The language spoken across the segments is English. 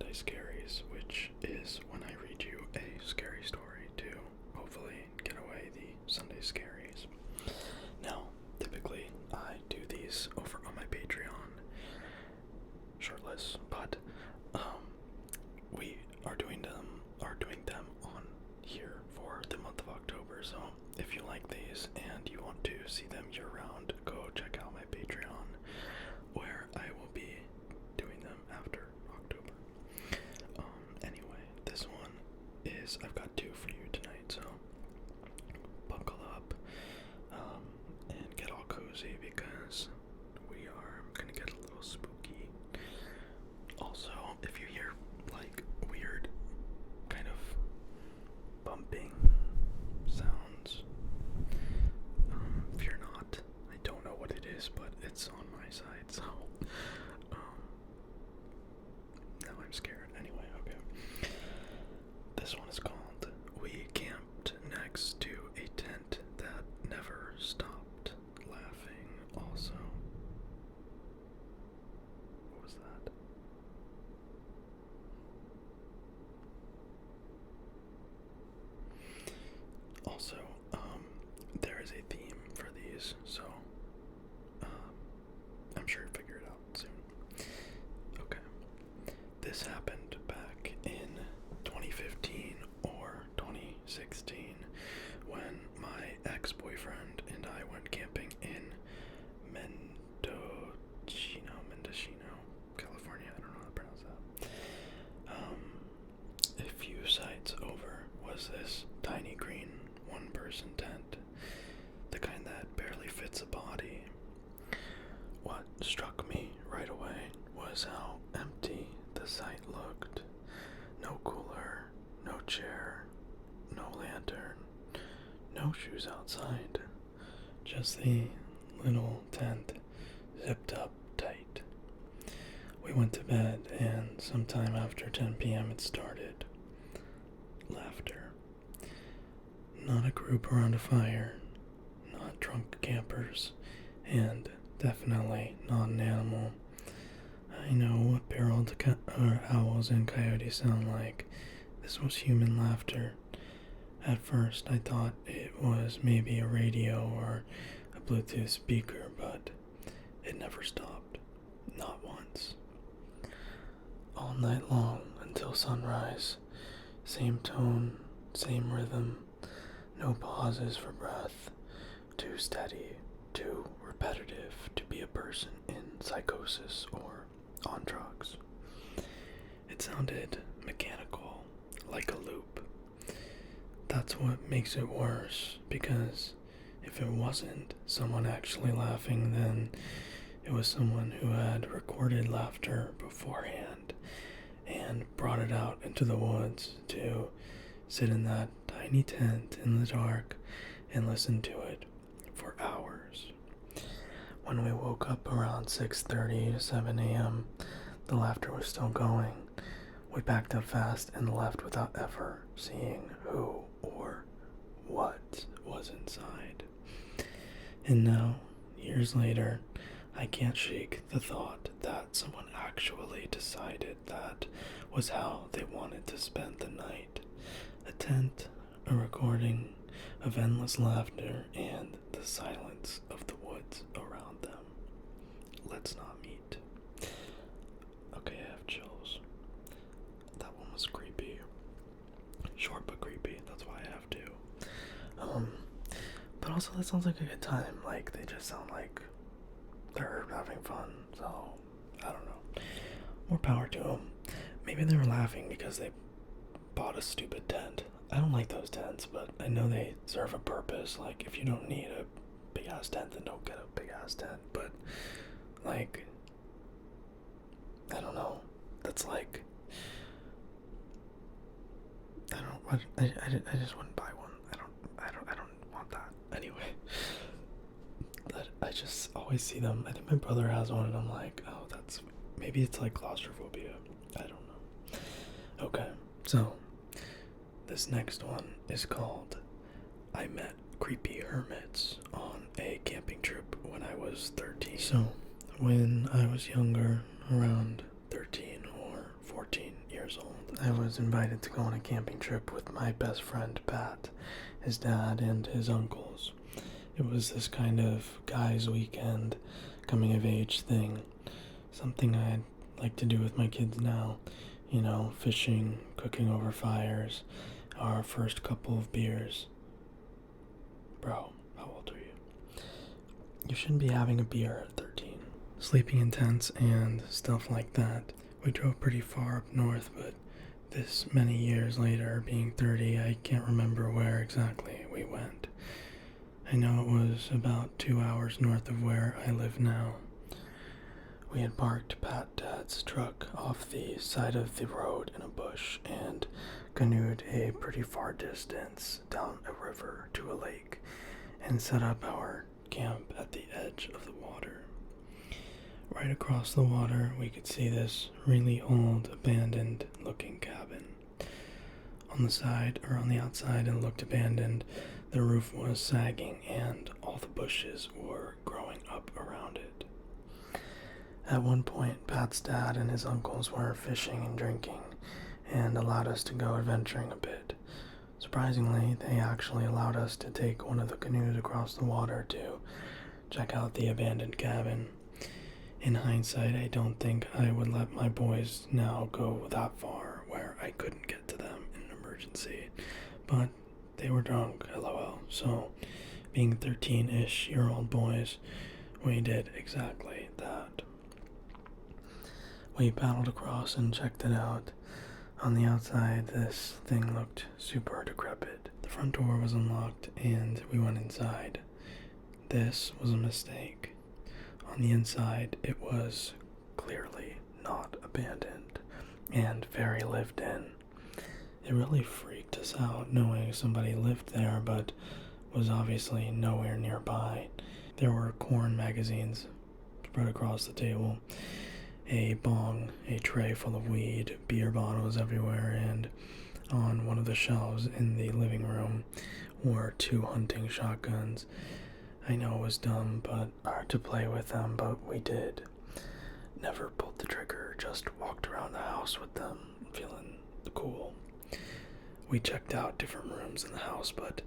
Sunday Scaries, which is when I read you a scary story to hopefully get away the Sunday Scaries. Now, typically I do these over on my Patreon, shirtless, but we are doing them on here for the month of October. So if you like these and you want to see them year round, go check out my Patreon, where I will be doing them after October. Anyway, this one is, I've got two for you tonight, so buckle up and get all cozy because we are gonna get a little spooky. Also, if you hear like weird kind of bumping sounds, fear not. I don't know what it is, but it's on my side, so now I'm scared. Anyway, okay. This one is called We Camped Next to a Tent That Never Stopped Laughing. Also, what was that? Also, there is a theme for these, so I'm sure you'll figure it out soon. Okay. This happened back in 2015 or 2016 when my ex-boyfriend and I went camping in Mendocino, California. I don't know how to pronounce that. A few sites over was this tiny green one-person tent, the kind that barely fits a body. What struck me right away was how empty the site looked. No cooler, no chair, no lantern, no shoes outside. Just the little tent zipped up tight. We went to bed, and sometime after 10 p.m. it started. Laughter. Not a group around a fire, not drunk campers, and definitely not an animal. I know what barreled owls and coyotes sound like. This was human laughter. At first I thought it was maybe a radio or a Bluetooth speaker, but it never stopped. Not once. All night long until sunrise. Same tone, same rhythm. No pauses for breath. Too steady, too repetitive to be a person in psychosis or on drugs. It sounded mechanical, like a loop. That's what makes it worse, because if it wasn't someone actually laughing, then it was someone who had recorded laughter beforehand and brought it out into the woods to sit in that tiny tent in the dark and listen to it for hours. When we woke up around 6:30 to 7 a.m., the laughter was still going. We packed up fast and left without ever seeing who or what was inside. And now, years later, I can't shake the thought that someone actually decided that was how they wanted to spend the night. A tent, a recording of endless laughter, and the silence of the woods around them. Let's not meet. Okay, I have chills. That one was creepy. Short but creepy, that's why I have to. But also that sounds like a good time. Like, they just sound like they're having fun, so I don't know. More power to them. Maybe they were laughing because they bought a stupid tent. I don't like those tents, but I know they serve a purpose. Like, if you don't need a big ass tent, then don't get a big ass tent. But like, I don't know. That's like, I just wouldn't buy one. I don't want that. Anyway, I just always see them. I think my brother has one, and I'm like, oh, maybe it's like claustrophobia. I don't know. Okay, so this next one is called I Met Creepy Hermits on a camping trip when I was 13. So, when I was younger, around 13 or 14 years years old. I was invited to go on a camping trip with my best friend Pat, his dad, and his uncles. It was this kind of guys' weekend, coming of age thing. Something I'd like to do with my kids now. You know, fishing, cooking over fires, our first couple of beers. Bro, how old are you? You shouldn't be having a beer at 13. Sleeping in tents and stuff like that. We drove pretty far up north, but this many years later, being 30, I can't remember where exactly we went. I know it was about 2 hours north of where I live now. We had parked Pat Dad's truck off the side of the road in a bush and canoed a pretty far distance down a river to a lake and set up our camp at the edge of the water. Right across the water, we could see this really old, abandoned looking cabin. On the side, or on the outside, it looked abandoned. The roof was sagging and all the bushes were growing up around it. At one point, Pat's dad and his uncles were fishing and drinking and allowed us to go adventuring a bit. Surprisingly, they actually allowed us to take one of the canoes across the water to check out the abandoned cabin. In hindsight, I don't think I would let my boys now go that far where I couldn't get to them in an emergency, but they were drunk, lol, so being 13-ish-year-old boys, we did exactly that. We paddled across and checked it out. On the outside, this thing looked super decrepit. The front door was unlocked and we went inside. This was a mistake. On the inside, it was clearly not abandoned and very lived in. It really freaked us out knowing somebody lived there but was obviously nowhere nearby. There were corn magazines spread across the table, a bong, a tray full of weed, beer bottles everywhere, and on one of the shelves in the living room were 2 hunting shotguns. I know it was dumb to play with them, but we did. Never pulled the trigger, just walked around the house with them, feeling cool. We checked out different rooms in the house, but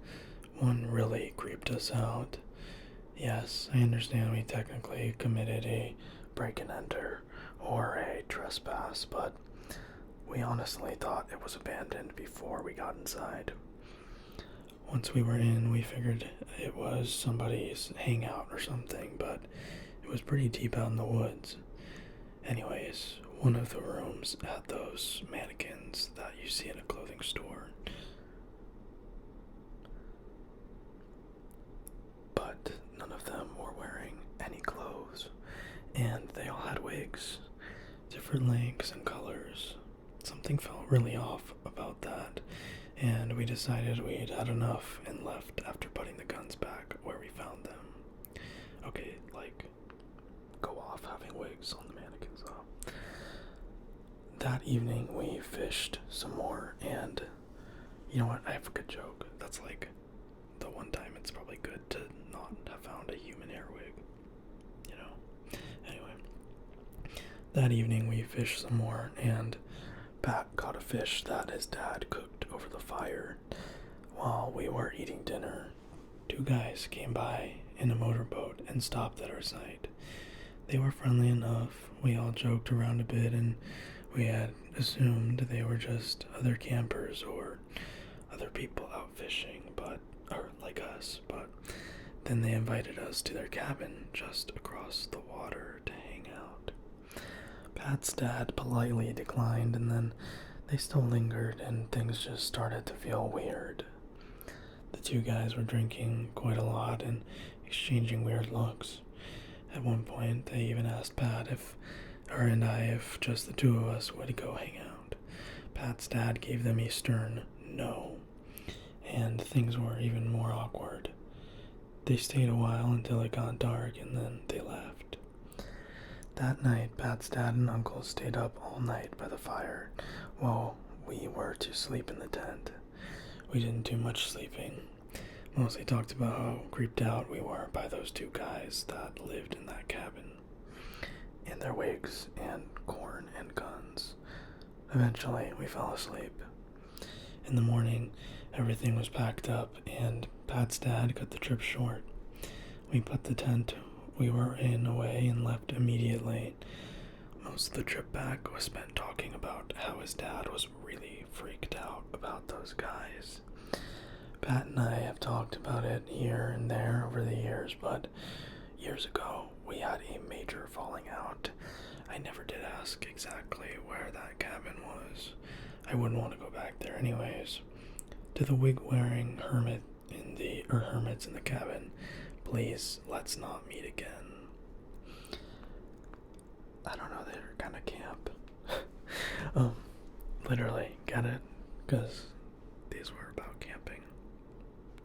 one really creeped us out. Yes, I understand we technically committed a break and enter or a trespass, but we honestly thought it was abandoned before we got inside. Once we were in, we figured it was somebody's hangout or something, but it was pretty deep out in the woods. Anyways, one of the rooms had those mannequins that you see in a clothing store. But none of them were wearing any clothes, and they all had wigs, different lengths and colors. Something felt really off about that, and we decided we'd had enough and left after putting the guns back where we found them. Okay, go off having wigs on the mannequins though. That evening we fished some more, and you know what, I have a good joke. That's the one time it's probably good to not have found a human hair wig, you know. Anyway, that evening we fished some more, and Pat caught a fish that his dad cooked over the fire. While we were eating dinner, 2 guys came by in a motorboat and stopped at our site. They were friendly enough. We all joked around a bit, and we had assumed they were just other campers or other people out fishing, like us, but then they invited us to their cabin just across the water to hang out. Pat's dad politely declined, and then they still lingered, and things just started to feel weird. The 2 guys were drinking quite a lot and exchanging weird looks. At one point, they even asked Pat if just the 2 of us would go hang out. Pat's dad gave them a stern no, and things were even more awkward. They stayed a while until it got dark, and then they left. That night, Pat's dad and uncle stayed up all night by the fire while we were to sleep in the tent. We didn't do much sleeping. Mostly talked about how creeped out we were by those 2 guys that lived in that cabin, in their wigs and corn and guns. Eventually, we fell asleep. In the morning, everything was packed up, and Pat's dad cut the trip short. We put the tent we were in away and left immediately. Most of the trip back was spent talking about how his dad was really freaked out about those guys. Pat and I have talked about it here and there over the years, but years ago we had a major falling out. I never did ask exactly where that cabin was. I wouldn't want to go back there anyways. To the wig-wearing hermits in the cabin, please, let's not meet again. I don't know, they're kind of camp. Literally, get it? Because these were about camping.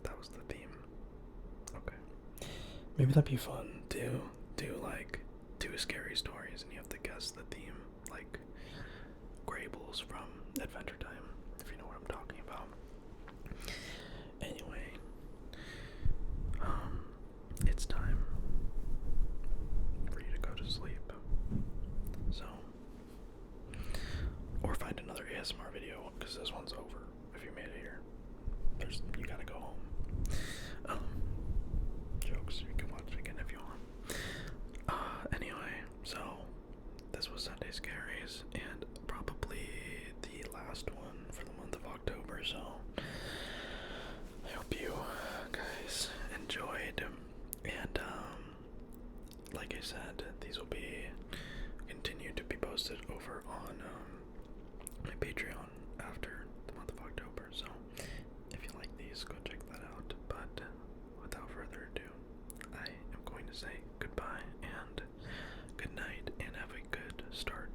That was the theme. Okay. Maybe that'd be fun to do like 2 scary stories and you have to guess the theme. Like Graybles from Adventure Time, if you know what I'm talking about. Anyway, it's time for you to go to sleep. So, or find another ASMR video, because this one's over. If you made it here, you gotta go home. Jokes, you can watch it again if you want. Anyway, so this was Sunday Scaries, and probably the last one for the month of October, so I hope you guys enjoyed, and like I said, these will be continued to be posted over on my Patreon after the month of October, so if you like these, go check that out. But without further ado, I am going to say goodbye and good night, and have a good start